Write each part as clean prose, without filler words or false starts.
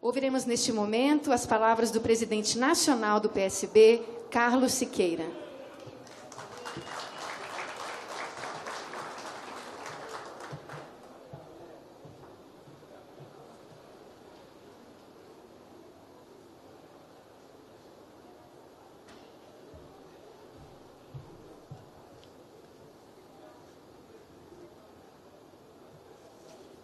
Ouviremos neste momento as palavras do presidente nacional do PSB, Carlos Siqueira.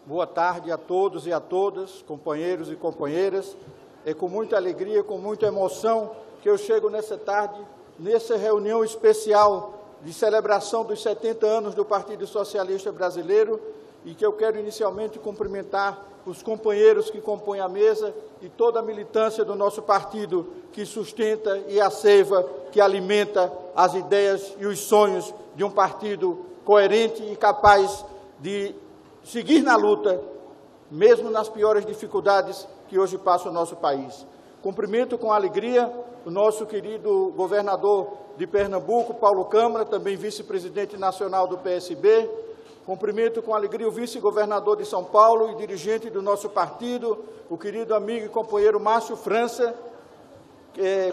Boa tarde a todos e a todas, companheiros e companheiras. É com muita alegria, com muita emoção que eu chego nessa tarde, nessa reunião especial de celebração dos 70 anos do Partido Socialista Brasileiro, e que eu quero inicialmente cumprimentar os companheiros que compõem a mesa e toda a militância do nosso partido que sustenta e asseva, que alimenta as ideias e os sonhos de um partido coerente e capaz de seguir na luta, mesmo nas piores dificuldades que hoje passa o nosso país. Cumprimento com alegria o nosso querido governador de Pernambuco, Paulo Câmara, também vice-presidente nacional do PSB. Cumprimento com alegria o vice-governador de São Paulo e dirigente do nosso partido, o querido amigo e companheiro Márcio França.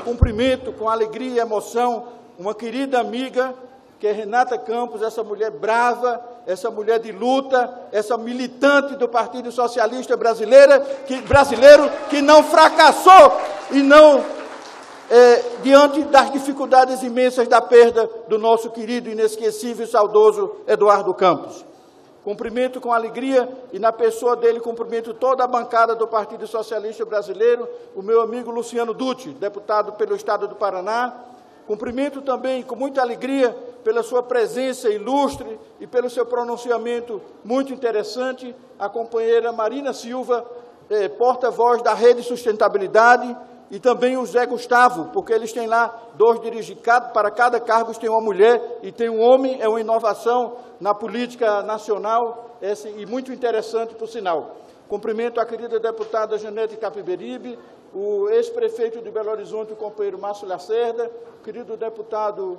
Cumprimento com alegria e emoção uma querida amiga, que é Renata Campos, essa mulher brava, essa mulher de luta, essa militante do Partido Socialista Brasileiro, que não fracassou e não, diante das dificuldades imensas da perda do nosso querido, inesquecível e saudoso Eduardo Campos. Cumprimento com alegria e, na pessoa dele, cumprimento toda a bancada do Partido Socialista Brasileiro, o meu amigo Luciano Dutti, deputado pelo Estado do Paraná. Cumprimento também, com muita alegria, pela sua presença ilustre e pelo seu pronunciamento muito interessante, a companheira Marina Silva, porta-voz da Rede Sustentabilidade, e também o Zé Gustavo, porque eles têm lá dois dirigentes, para cada cargo tem uma mulher e tem um homem, é uma inovação na política nacional, e muito interessante, por sinal. Cumprimento a querida deputada Janete Capiberibe, o ex-prefeito de Belo Horizonte, o companheiro Márcio Lacerda, o querido deputado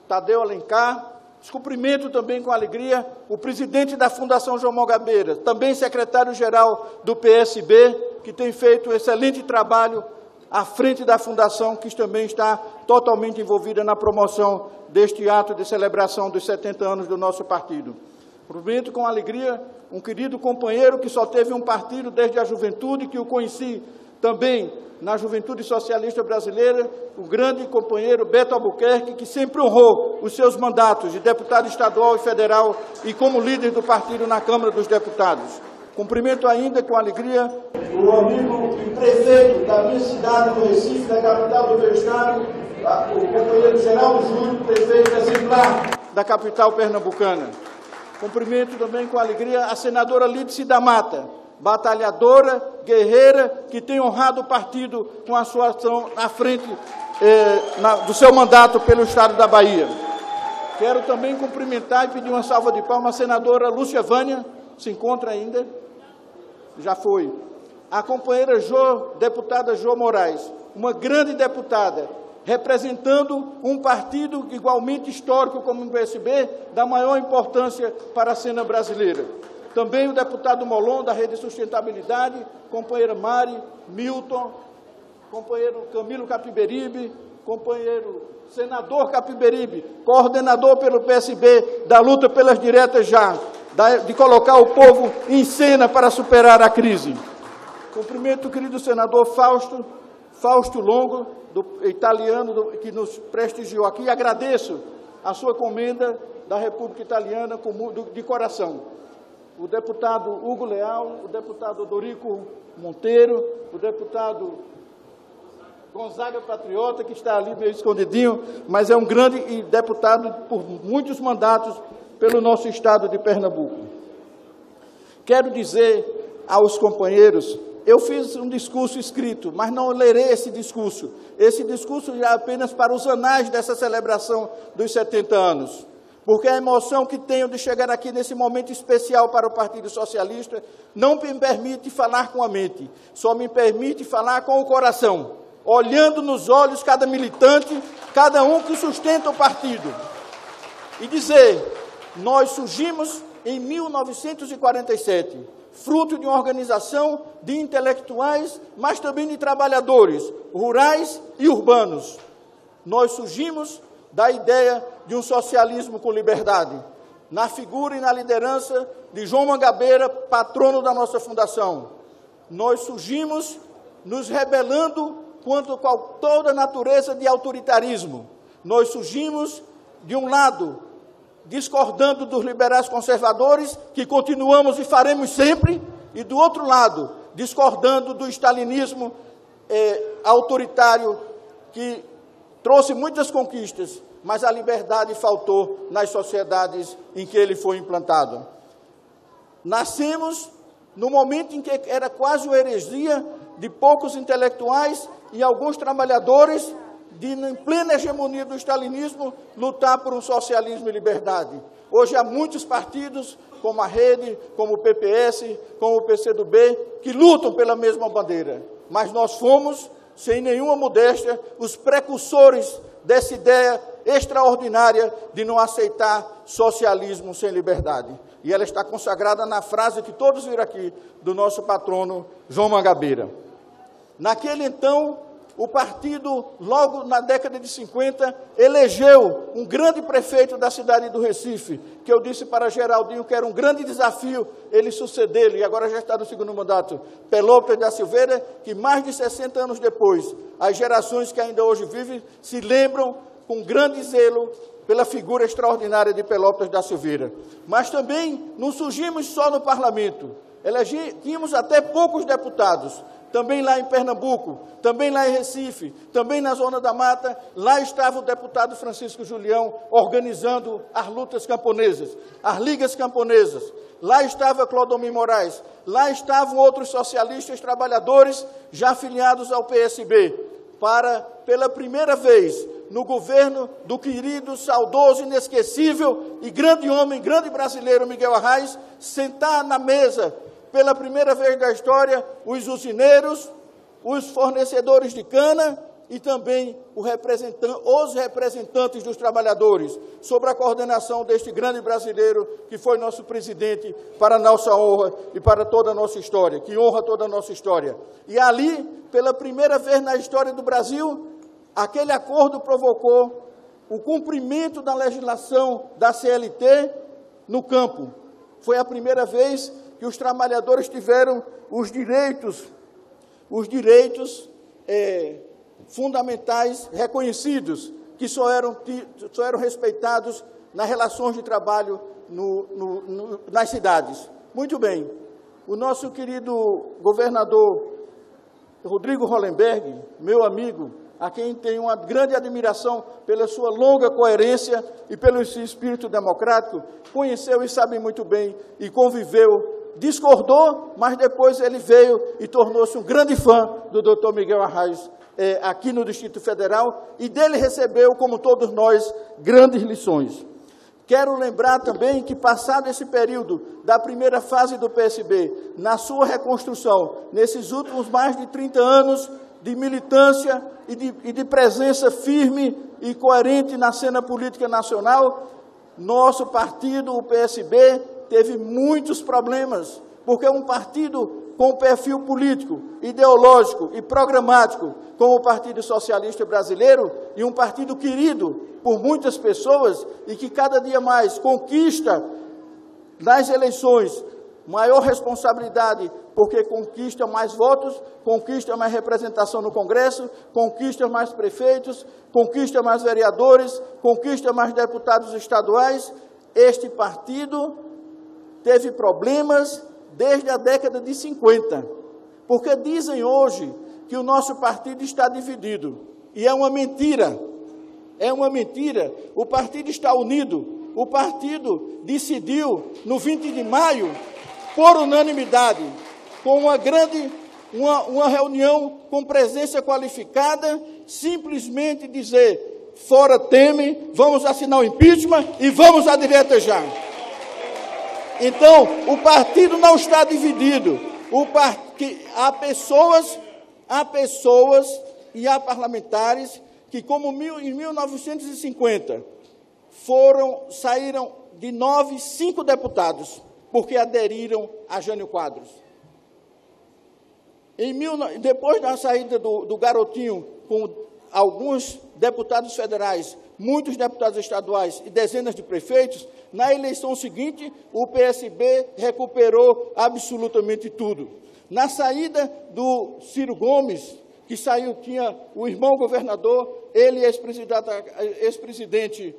Tadeu Alencar. Cumprimento também com alegria o presidente da Fundação João Mangabeira, também secretário-geral do PSB, que tem feito um excelente trabalho à frente da Fundação, que também está totalmente envolvida na promoção deste ato de celebração dos 70 anos do nosso partido. Cumprimento com alegria um querido companheiro que só teve um partido desde a juventude, que o conheci também na Juventude Socialista Brasileira, o grande companheiro Beto Albuquerque, que sempre honrou os seus mandatos de deputado estadual e federal e como líder do partido na Câmara dos Deputados. Cumprimento ainda com alegria o amigo e prefeito da minha cidade, do Recife, da capital do meu estado, o companheiro Geraldo Júlio, prefeito exemplar da capital pernambucana. Cumprimento também com alegria a senadora Lídice da Mata, batalhadora, guerreira, que tem honrado o partido com a sua ação à frente do seu mandato pelo Estado da Bahia. Quero também cumprimentar e pedir uma salva de palmas a senadora Lúcia Vânia, se encontra ainda, já foi. A companheira deputada Jo Moraes, uma grande deputada, representando um partido igualmente histórico como o PSB, da maior importância para a cena brasileira. Também o deputado Molon, da Rede Sustentabilidade, companheira Mari, Milton, companheiro Camilo Capiberibe, companheiro senador Capiberibe, coordenador pelo PSB da luta pelas diretas já, de colocar o povo em cena para superar a crise. Cumprimento o querido senador Fausto Longo, italiano, que nos prestigiou aqui. Agradeço a sua comenda da República Italiana de coração. O deputado Hugo Leal, o deputado Dorico Monteiro, o deputado Gonzaga Patriota, que está ali meio escondidinho, mas é um grande deputado por muitos mandatos pelo nosso estado de Pernambuco. Quero dizer aos companheiros, eu fiz um discurso escrito, mas não lerei esse discurso. Esse discurso já é apenas para os anais dessa celebração dos 70 anos. Porque a emoção que tenho de chegar aqui nesse momento especial para o Partido Socialista não me permite falar com a mente, só me permite falar com o coração, olhando nos olhos cada militante, cada um que sustenta o partido. E dizer, nós surgimos em 1947, fruto de uma organização de intelectuais, mas também de trabalhadores rurais e urbanos. Nós surgimos da ideia de um socialismo com liberdade, na figura e na liderança de João Mangabeira, patrono da nossa fundação. Nós surgimos nos rebelando contra toda a natureza de autoritarismo. Nós surgimos, de um lado, discordando dos liberais conservadores, que continuamos e faremos sempre, e do outro lado, discordando do stalinismo autoritário, que trouxe muitas conquistas, mas a liberdade faltou nas sociedades em que ele foi implantado. Nascemos no momento em que era quase uma heresia de poucos intelectuais e alguns trabalhadores, em plena hegemonia do stalinismo, lutar por um socialismo e liberdade. Hoje há muitos partidos, como a Rede, como o PPS, como o PCdoB, que lutam pela mesma bandeira. Mas nós fomos, sem nenhuma modéstia, os precursores dessa ideia extraordinária de não aceitar socialismo sem liberdade. E ela está consagrada na frase que todos viram aqui, do nosso patrono João Mangabeira. Naquele então, o partido, logo na década de 50, elegeu um grande prefeito da cidade do Recife, que eu disse para Geraldinho que era um grande desafio ele sucedê-lo, e agora já está no segundo mandato, Pelópio da Silveira, que mais de 60 anos depois, as gerações que ainda hoje vivem se lembram com grande zelo pela figura extraordinária de Pelópio da Silveira. Mas também não surgimos só no parlamento, tínhamos até poucos deputados, também lá em Pernambuco, também lá em Recife, também na Zona da Mata, lá estava o deputado Francisco Julião organizando as lutas camponesas, as ligas camponesas, lá estava Clodomir Moraes, lá estavam outros socialistas trabalhadores já afiliados ao PSB, para, pela primeira vez, no governo do querido, saudoso, inesquecível e grande homem, grande brasileiro Miguel Arraes, sentar na mesa, pela primeira vez da história, os usineiros, os fornecedores de cana e também os representantes dos trabalhadores, sob a coordenação deste grande brasileiro que foi nosso presidente, para a nossa honra e para toda a nossa história, que honra toda a nossa história. E ali, pela primeira vez na história do Brasil, aquele acordo provocou o cumprimento da legislação da CLT no campo. Foi a primeira vez que os trabalhadores tiveram os direitos fundamentais reconhecidos, que só eram respeitados nas relações de trabalho nas cidades. Muito bem, o nosso querido governador Rodrigo Hollenberg, meu amigo, a quem tenho uma grande admiração pela sua longa coerência e pelo seu espírito democrático, conheceu e sabe muito bem e conviveu, discordou, mas depois ele veio e tornou-se um grande fã do Dr. Miguel Arraes aqui no Distrito Federal, e dele recebeu, como todos nós, grandes lições. Quero lembrar também que, passado esse período da primeira fase do PSB, na sua reconstrução, nesses últimos mais de 30 anos de militância e de presença firme e coerente na cena política nacional, nosso partido, o PSB, teve muitos problemas, porque é um partido com perfil político, ideológico e programático, como o Partido Socialista Brasileiro, e um partido querido por muitas pessoas e que cada dia mais conquista nas eleições maior responsabilidade, porque conquista mais votos, conquista mais representação no Congresso, conquista mais prefeitos, conquista mais vereadores, conquista mais deputados estaduais. Este partido teve problemas desde a década de 50, porque dizem hoje que o nosso partido está dividido, e é uma mentira, o partido está unido, o partido decidiu, no 20 de maio, por unanimidade, com uma reunião com presença qualificada, simplesmente dizer, fora Temer, vamos assinar o impeachment e vamos à direta já. Então, o partido não está dividido. Há pessoas e há parlamentares que, como em 1950, saíram de 9, 5 deputados. porque aderiram a Jânio Quadros. Depois da saída do Garotinho, com alguns deputados federais, muitos deputados estaduais e dezenas de prefeitos, na eleição seguinte, o PSB recuperou absolutamente tudo. Na saída do Ciro Gomes, que saiu, tinha o irmão governador, ele ex-presidente,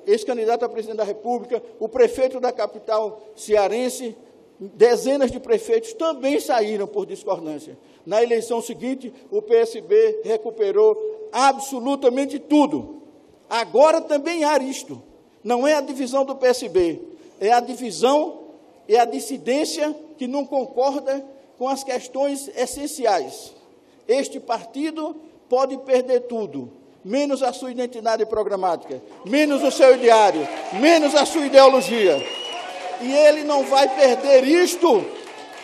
ex-candidato a presidente da República, o prefeito da capital cearense, dezenas de prefeitos também saíram por discordância. Na eleição seguinte, o PSB recuperou absolutamente tudo. Agora também há isto. Não é a divisão do PSB, é a divisão, é a dissidência que não concorda com as questões essenciais. Este partido pode perder tudo, menos a sua identidade programática, menos o seu ideário, menos a sua ideologia. E ele não vai perder isto,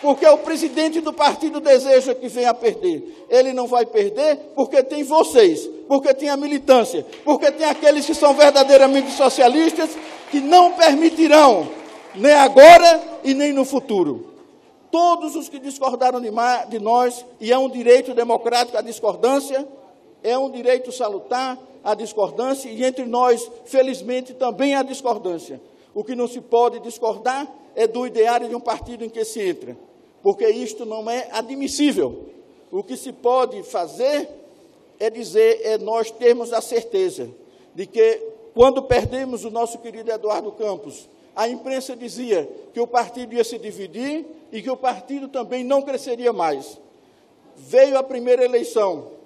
porque o presidente do partido deseja que venha a perder. Ele não vai perder porque tem vocês, porque tem a militância, porque tem aqueles que são verdadeiramente socialistas, que não permitirão, nem agora e nem no futuro. Todos os que discordaram de nós, e é um direito democrático a discordância, é um direito salutar a discordância, e entre nós, felizmente, também há discordância. O que não se pode discordar é do ideário de um partido em que se entra, porque isto não é admissível. O que se pode fazer é nós termos a certeza de que, quando perdemos o nosso querido Eduardo Campos, a imprensa dizia que o partido ia se dividir e que o partido também não cresceria mais. Veio a primeira eleição.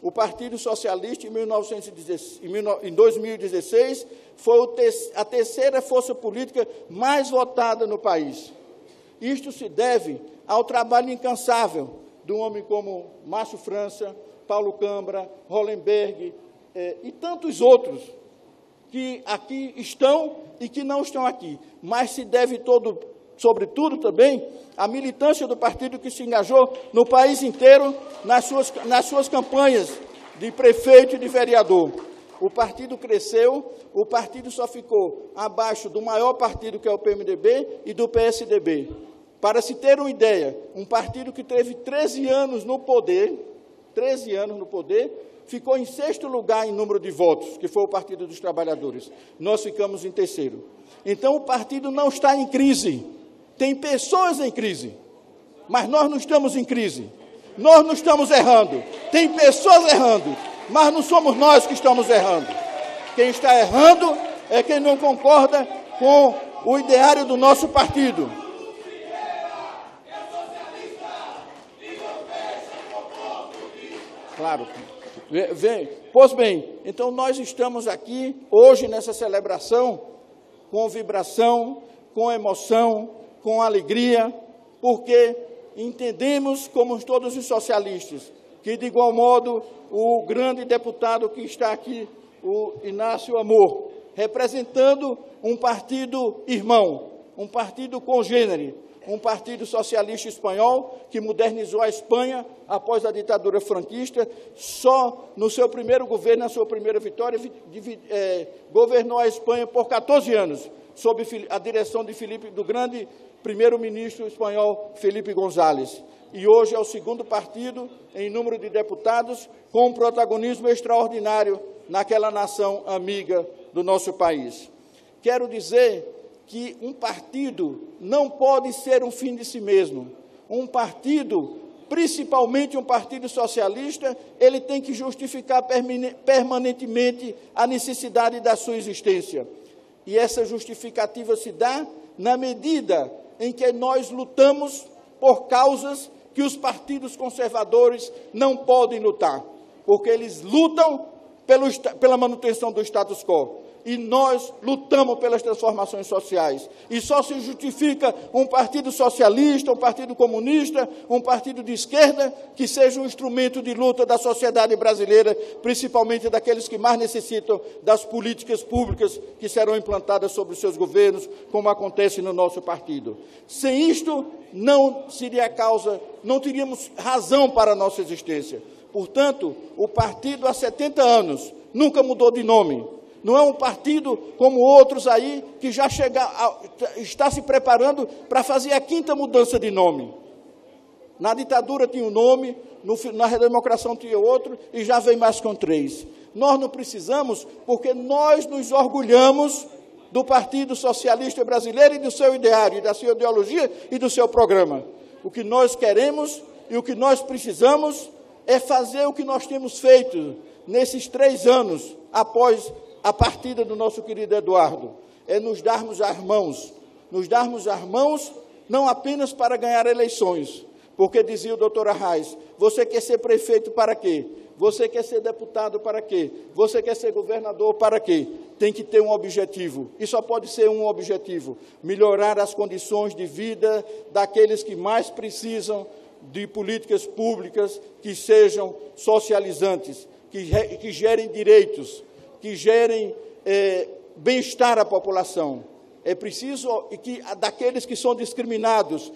O Partido Socialista, em 2016, foi a terceira força política mais votada no país. Isto se deve ao trabalho incansável de um homem como Márcio França, Paulo Câmara, Hollenberg e tantos outros que aqui estão e que não estão aqui. Mas se deve sobretudo também a militância do partido que se engajou no país inteiro nas suas campanhas de prefeito e de vereador. O partido cresceu, o partido só ficou abaixo do maior partido, que é o PMDB, e do PSDB. Para se ter uma ideia, um partido que teve 13 anos no poder, ficou em 6º lugar em número de votos, que foi o Partido dos Trabalhadores. Nós ficamos em 3º. Então, o partido não está em crise. Tem pessoas em crise, mas nós não estamos em crise. Nós não estamos errando. Tem pessoas errando, mas não somos nós que estamos errando. Quem está errando é quem não concorda com o ideário do nosso partido. Claro. Pois bem, então nós estamos aqui hoje nessa celebração com vibração, com emoção, com alegria, porque entendemos, como todos os socialistas, que de igual modo o grande deputado que está aqui, o Inácio Amor, representando um partido irmão, um partido congênere, um partido socialista espanhol que modernizou a Espanha após a ditadura franquista, só no seu primeiro governo, na sua primeira vitória, governou a Espanha por 14 anos, sob a direção do grande primeiro-ministro espanhol Felipe González. E hoje é o segundo partido em número de deputados, com um protagonismo extraordinário naquela nação amiga do nosso país. Quero dizer que um partido não pode ser um fim de si mesmo. Um partido, principalmente um partido socialista, ele tem que justificar permanentemente a necessidade da sua existência. E essa justificativa se dá na medida em que nós lutamos por causas que os partidos conservadores não podem lutar, porque eles lutam pela manutenção do status quo. E nós lutamos pelas transformações sociais. E só se justifica um partido socialista, um partido comunista, um partido de esquerda, que seja um instrumento de luta da sociedade brasileira, principalmente daqueles que mais necessitam das políticas públicas que serão implantadas sobre os seus governos, como acontece no nosso partido. Sem isto, não teríamos razão para a nossa existência. Portanto, o partido há 70 anos nunca mudou de nome. Não é um partido como outros aí, que já está se preparando para fazer a 5ª mudança de nome. Na ditadura tinha um nome, na redemocração tinha outro, e já vem mais com 3. Nós não precisamos, porque nós nos orgulhamos do Partido Socialista Brasileiro e do seu ideário, da sua ideologia e do seu programa. O que nós queremos e o que nós precisamos é fazer o que nós temos feito nesses 3 anos após a partida do nosso querido Eduardo, é nos darmos as mãos não apenas para ganhar eleições, porque dizia o doutor Arraes, você quer ser prefeito para quê? Você quer ser deputado para quê? Você quer ser governador para quê? Tem que ter um objetivo, e só pode ser um objetivo, melhorar as condições de vida daqueles que mais precisam de políticas públicas que sejam socializantes, que gerem direitos, que gerem bem-estar à população. É preciso que daqueles que são discriminados,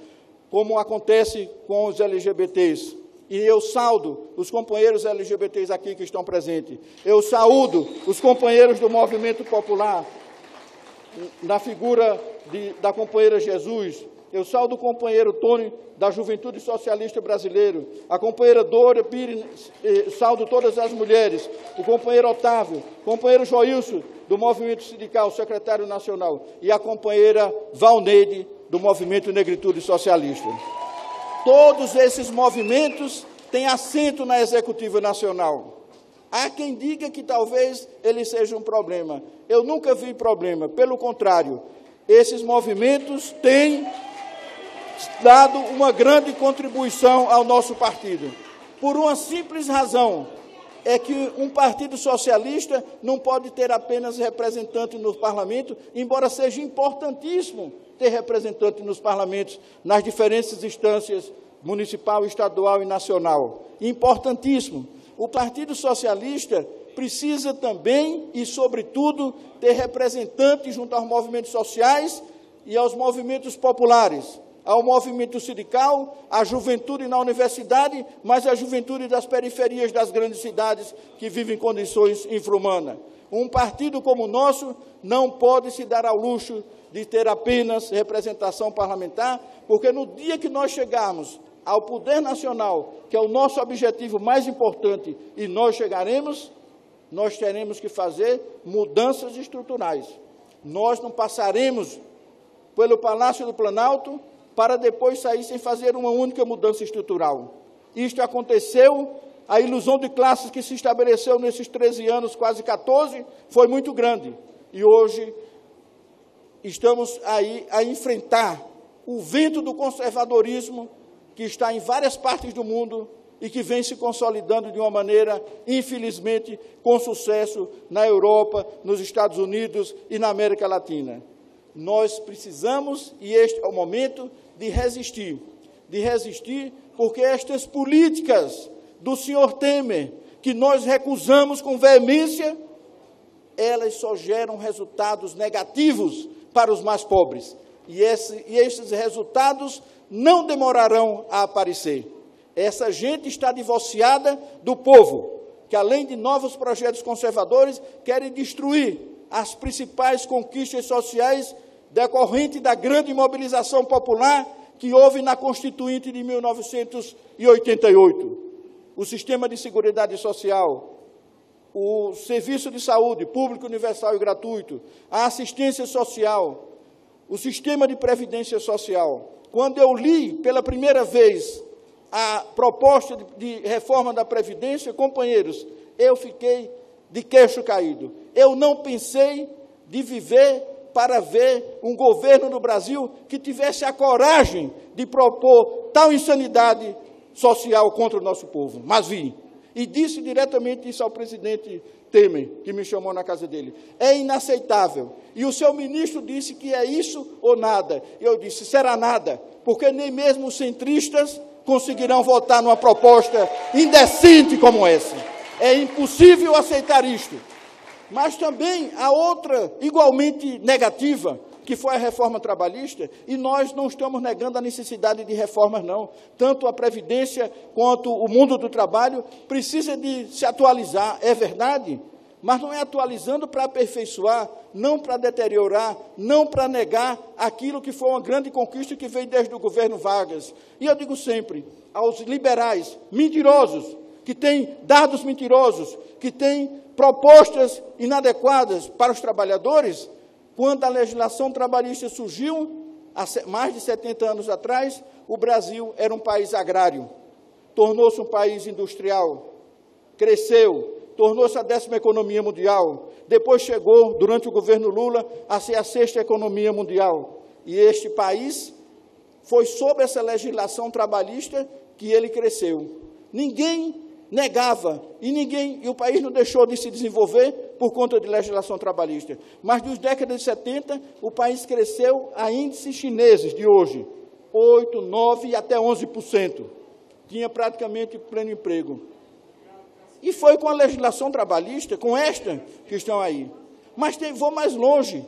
como acontece com os LGBTs. E eu saudo os companheiros LGBTs aqui que estão presentes. Eu saúdo os companheiros do Movimento Popular, na figura da companheira Jesus. Eu saúdo o companheiro Tony, da Juventude Socialista Brasileira, a companheira Dora Pires, saúdo todas as mulheres, o companheiro Otávio, o companheiro Joilson, do Movimento Sindical, secretário nacional, e a companheira Valneide, do Movimento Negritude Socialista. Todos esses movimentos têm assento na Executiva Nacional. Há quem diga que talvez ele seja um problema. Eu nunca vi problema, pelo contrário, esses movimentos têm dado uma grande contribuição ao nosso partido. Por uma simples razão, é que um partido socialista não pode ter apenas representante no parlamento, embora seja importantíssimo ter representante nos parlamentos, nas diferentes instâncias municipal, estadual e nacional. Importantíssimo. O Partido Socialista precisa também e, sobretudo, ter representantes junto aos movimentos sociais e aos movimentos populares, ao movimento sindical, à juventude na universidade, mas à juventude das periferias das grandes cidades que vivem em condições infra-humanas. Um partido como o nosso não pode se dar ao luxo de ter apenas representação parlamentar, porque no dia que nós chegarmos ao poder nacional, que é o nosso objetivo mais importante, e nós chegaremos, nós teremos que fazer mudanças estruturais. Nós não passaremos pelo Palácio do Planalto para depois sair sem fazer uma única mudança estrutural. Isto aconteceu, a ilusão de classes que se estabeleceu nesses 13 anos, quase 14, foi muito grande. E hoje estamos aí a enfrentar o vento do conservadorismo que está em várias partes do mundo e que vem se consolidando de uma maneira, infelizmente, com sucesso na Europa, nos Estados Unidos e na América Latina. Nós precisamos, e este é o momento, de resistir porque estas políticas do senhor Temer, que nós recusamos com veemência, elas só geram resultados negativos para os mais pobres. E esses resultados não demorarão a aparecer. Essa gente está divorciada do povo, que além de novos projetos conservadores, querem destruir as principais conquistas sociais decorrente da grande mobilização popular que houve na Constituinte de 1988. O sistema de seguridade social, o serviço de saúde público, universal e gratuito, a assistência social, o sistema de previdência social. Quando eu li pela primeira vez a proposta de reforma da Previdência, companheiros, eu fiquei de queixo caído. Eu não pensei de viver para ver um governo no Brasil que tivesse a coragem de propor tal insanidade social contra o nosso povo. Mas vi. E disse diretamente isso ao presidente Temer, que me chamou na casa dele. É inaceitável. E o seu ministro disse que é isso ou nada. E eu disse, será nada, porque nem mesmo os centristas conseguirão votar numa proposta indecente como essa. É impossível aceitar isto. Mas também há outra igualmente negativa, que foi a reforma trabalhista, e nós não estamos negando a necessidade de reformas, não. Tanto a Previdência quanto o mundo do trabalho precisa de se atualizar, é verdade, mas não é atualizando para aperfeiçoar, não para deteriorar, não para negar aquilo que foi uma grande conquista que veio desde o governo Vargas. E eu digo sempre aos liberais mentirosos, que têm dados mentirosos, que têm propostas inadequadas para os trabalhadores, quando a legislação trabalhista surgiu, há mais de 70 anos atrás, o Brasil era um país agrário, tornou-se um país industrial, cresceu, tornou-se a 10ª economia mundial, depois chegou, durante o governo Lula, a ser a 6ª economia mundial. E este país foi sob essa legislação trabalhista que ele cresceu. Ninguém negava, e o país não deixou de se desenvolver por conta de legislação trabalhista. Mas, nas décadas de 70, o país cresceu a índices chineses de hoje, 8%, 9% e até 11%. Tinha praticamente pleno emprego. E foi com a legislação trabalhista, com esta, que estão aí. Mas vou mais longe.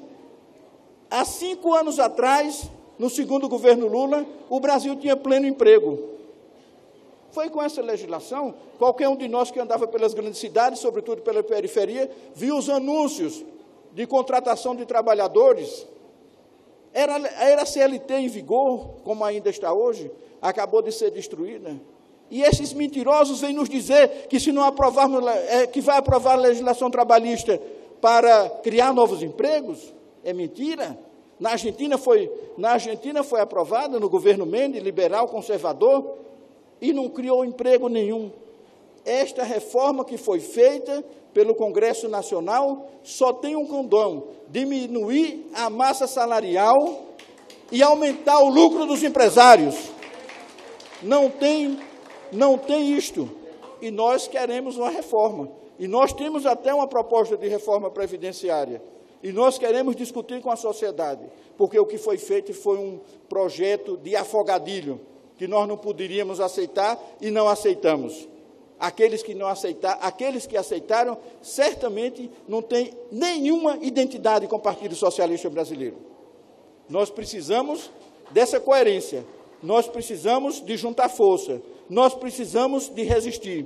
Há 5 anos atrás, no segundo governo Lula, o Brasil tinha pleno emprego. Foi com essa legislação, qualquer um de nós que andava pelas grandes cidades, sobretudo pela periferia, viu os anúncios de contratação de trabalhadores. Era a CLT em vigor, como ainda está hoje, acabou de ser destruída. E esses mentirosos vêm nos dizer que se não aprovarmos, que vai aprovar a legislação trabalhista para criar novos empregos. É mentira. Na Argentina foi aprovada, no governo Mendes, liberal, conservador, e não criou emprego nenhum. Esta reforma que foi feita pelo Congresso Nacional só tem um condão: diminuir a massa salarial e aumentar o lucro dos empresários. Não tem isto. E nós queremos uma reforma. E nós temos até uma proposta de reforma previdenciária. E nós queremos discutir com a sociedade, porque o que foi feito foi um projeto de afogadilho, que nós não poderíamos aceitar e não aceitamos. Aqueles que aceitaram, certamente não têm nenhuma identidade com o Partido Socialista Brasileiro. Nós precisamos dessa coerência, nós precisamos de juntar força, nós precisamos de resistir,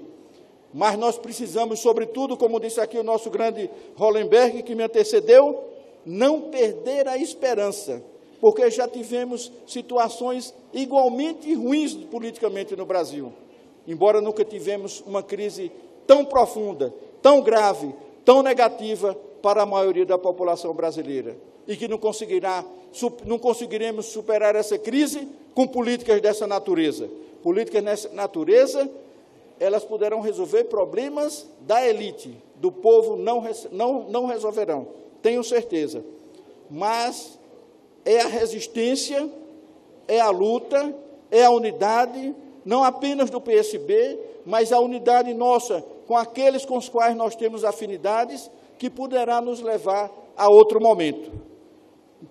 mas nós precisamos, sobretudo, como disse aqui o nosso grande Hollenberg, que me antecedeu, não perder a esperança, porque já tivemos situações igualmente ruins politicamente no Brasil, embora nunca tivemos uma crise tão profunda, tão grave, tão negativa para a maioria da população brasileira, e que não conseguiremos superar essa crise com políticas dessa natureza. Políticas dessa natureza, elas poderão resolver problemas da elite, do povo não resolverão, tenho certeza, mas é a resistência, é a luta, é a unidade, não apenas do PSB, mas a unidade nossa com aqueles com os quais nós temos afinidades, que poderá nos levar a outro momento.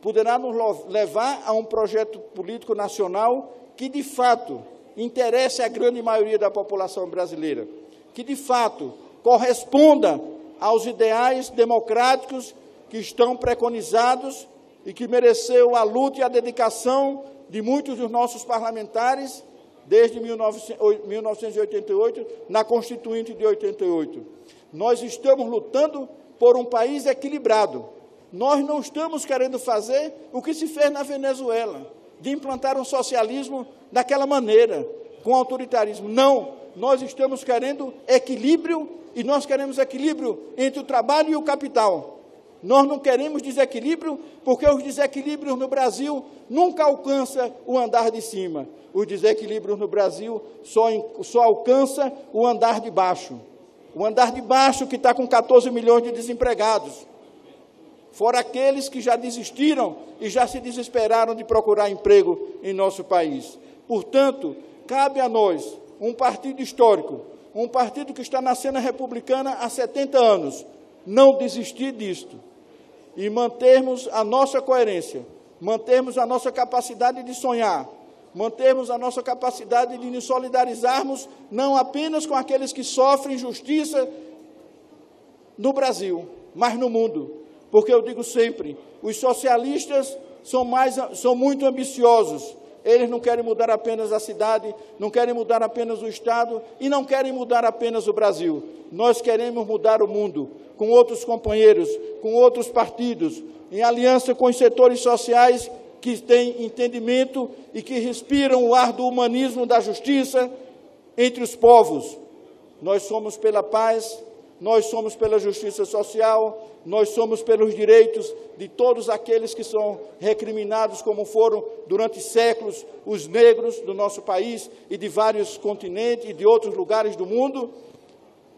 Poderá nos levar a um projeto político nacional que, de fato, interesse a grande maioria da população brasileira, que, de fato, corresponda aos ideais democráticos que estão preconizados e que mereceu a luta e a dedicação de muitos dos nossos parlamentares desde 1988, na Constituinte de 88. Nós estamos lutando por um país equilibrado. Nós não estamos querendo fazer o que se fez na Venezuela, de implantar um socialismo daquela maneira, com autoritarismo. Não, nós estamos querendo equilíbrio, e nós queremos equilíbrio entre o trabalho e o capital. Nós não queremos desequilíbrio, porque os desequilíbrios no Brasil nunca alcançam o andar de cima. Os desequilíbrios no Brasil só alcançam o andar de baixo. O andar de baixo que está com 14 milhões de desempregados. Fora aqueles que já desistiram e já se desesperaram de procurar emprego em nosso país. Portanto, cabe a nós, um partido histórico, um partido que está na cena republicana há 70 anos, não desistir disto e mantermos a nossa coerência, mantermos a nossa capacidade de sonhar, mantermos a nossa capacidade de nos solidarizarmos não apenas com aqueles que sofrem injustiça no Brasil, mas no mundo. Porque eu digo sempre, os socialistas são muito ambiciosos, Eles não querem mudar apenas a cidade, não querem mudar apenas o Estado e não querem mudar apenas o Brasil. Nós queremos mudar o mundo, com outros companheiros, com outros partidos, em aliança com os setores sociais que têm entendimento e que respiram o ar do humanismo, da justiça entre os povos. Nós somos pela paz, nós somos pela justiça social, nós somos pelos direitos de todos aqueles que são recriminados, como foram durante séculos os negros do nosso país e de vários continentes e de outros lugares do mundo.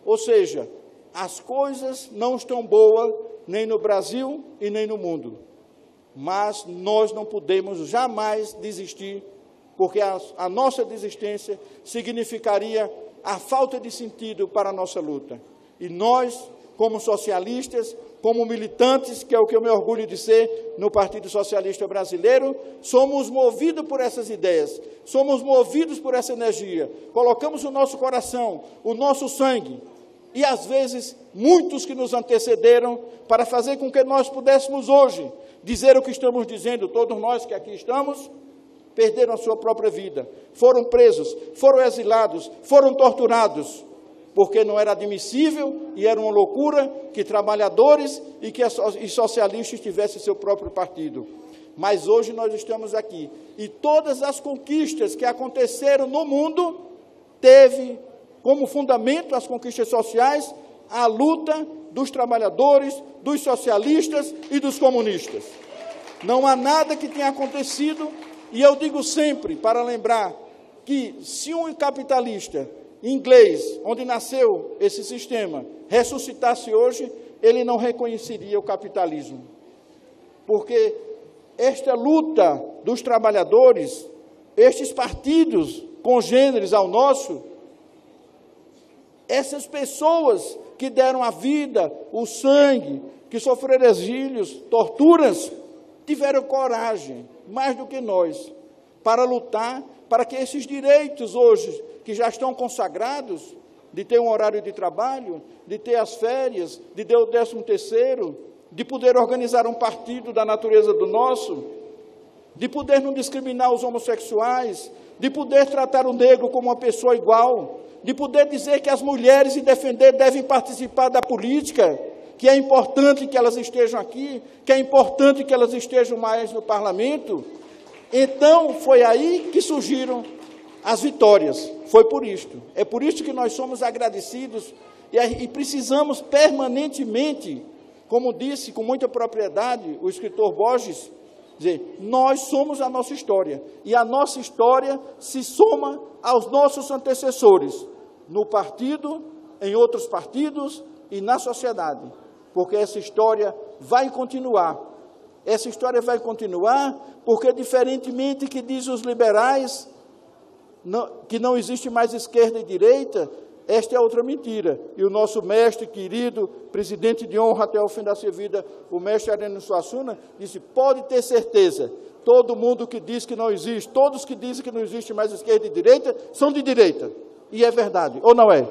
Ou seja, as coisas não estão boas nem no Brasil e nem no mundo. Mas nós não podemos jamais desistir, porque a nossa desistência significaria a falta de sentido para a nossa luta. E nós, como socialistas, como militantes, que é o que eu me orgulho de ser no Partido Socialista Brasileiro, somos movidos por essas ideias, somos movidos por essa energia, colocamos o nosso coração, o nosso sangue, e às vezes muitos que nos antecederam, para fazer com que nós pudéssemos hoje dizer o que estamos dizendo, todos nós que aqui estamos, perderam a sua própria vida, foram presos, foram exilados, foram torturados, porque não era admissível e era uma loucura que trabalhadores e socialistas tivessem seu próprio partido. Mas hoje nós estamos aqui, e todas as conquistas que aconteceram no mundo teve como fundamento as conquistas sociais a luta dos trabalhadores, dos socialistas e dos comunistas. Não há nada que tenha acontecido, e eu digo sempre, para lembrar, que se um capitalista inglês, onde nasceu esse sistema, ressuscitasse hoje, ele não reconheceria o capitalismo. Porque esta luta dos trabalhadores, estes partidos congêneres ao nosso, essas pessoas que deram a vida, o sangue, que sofreram exílios, torturas, tiveram coragem, mais do que nós, para lutar para que esses direitos hoje, que já estão consagrados, de ter um horário de trabalho, de ter as férias, de ter o 13º, de poder organizar um partido da natureza do nosso, de poder não discriminar os homossexuais, de poder tratar o negro como uma pessoa igual, de poder dizer que as mulheres, e defender, devem participar da política, que é importante que elas estejam aqui, que é importante que elas estejam mais no parlamento. Então, foi aí que surgiram as vitórias, foi por isto. É por isso que nós somos agradecidos e precisamos permanentemente, como disse com muita propriedade o escritor Borges, dizer, nós somos a nossa história, e a nossa história se soma aos nossos antecessores, no partido, em outros partidos e na sociedade, porque essa história vai continuar. Essa história vai continuar porque, diferentemente que dizem os liberais, que não existe mais esquerda e direita, esta é outra mentira. E o nosso mestre querido, presidente de honra até o fim da sua vida, o mestre Areno Suassuna, disse, pode ter certeza, todo mundo que diz que não existe, todos que dizem que não existe mais esquerda e direita, são de direita. E é verdade, ou não é?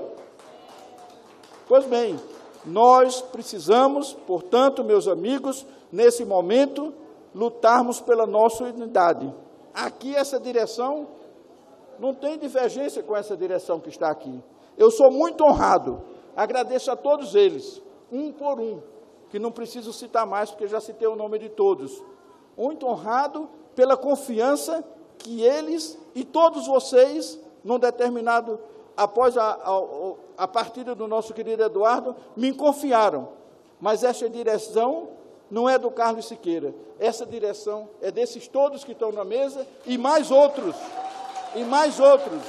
Pois bem, nós precisamos, portanto, meus amigos, nesse momento, lutarmos pela nossa unidade. Aqui, essa direção, não tem divergência com essa direção que está aqui. Eu sou muito honrado, agradeço a todos eles, um por um, que não preciso citar mais, porque já citei o nome de todos. Muito honrado pela confiança que eles e todos vocês, num determinado, após a partida do nosso querido Eduardo, me confiaram. Mas essa direção não é do Carlos Siqueira, essa direção é desses todos que estão na mesa e mais outros, e mais outros.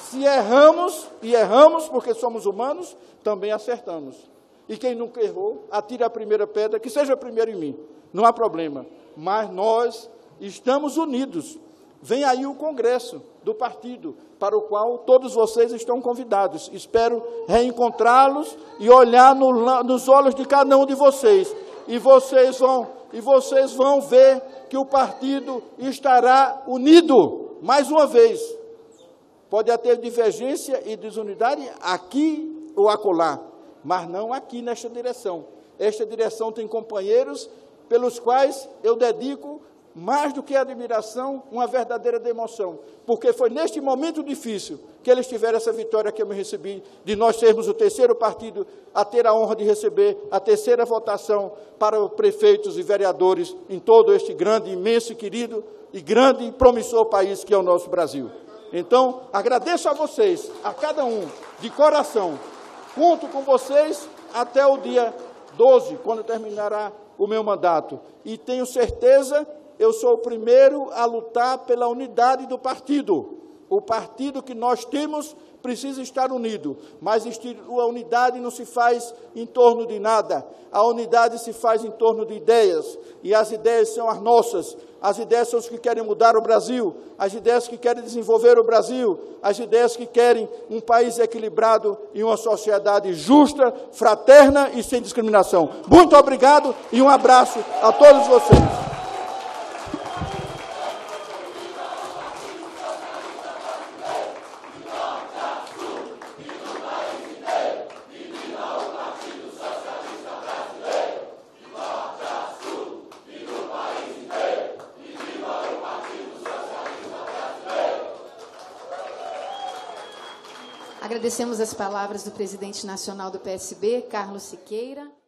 Se erramos, e erramos porque somos humanos, também acertamos. E quem nunca errou, atire a primeira pedra, que seja primeiro em mim, não há problema. Mas nós estamos unidos. Vem aí o congresso do partido, para o qual todos vocês estão convidados. Espero reencontrá-los e olhar nos olhos de cada um de vocês. E vocês vão ver que o partido estará unido, mais uma vez. Pode haver divergência e desunidade aqui ou acolá, mas não aqui nesta direção. Esta direção tem companheiros pelos quais eu dedico mais do que admiração, uma verdadeira emoção, porque foi neste momento difícil que eles tiveram essa vitória que eu me recebi, de nós sermos o terceiro partido a ter a honra de receber a terceira votação para os prefeitos e vereadores em todo este grande, imenso, querido e grande e promissor país que é o nosso Brasil. Então, agradeço a vocês, a cada um, de coração. Conto com vocês até o dia 12, quando terminará o meu mandato. E tenho certeza, eu sou o primeiro a lutar pela unidade do partido. O partido que nós temos precisa estar unido, mas a unidade não se faz em torno de nada. A unidade se faz em torno de ideias, e as ideias são as nossas. As ideias são os que querem mudar o Brasil, as ideias que querem desenvolver o Brasil, as ideias que querem um país equilibrado e uma sociedade justa, fraterna e sem discriminação. Muito obrigado e um abraço a todos vocês. Agradecemos as palavras do presidente nacional do PSB, Carlos Siqueira.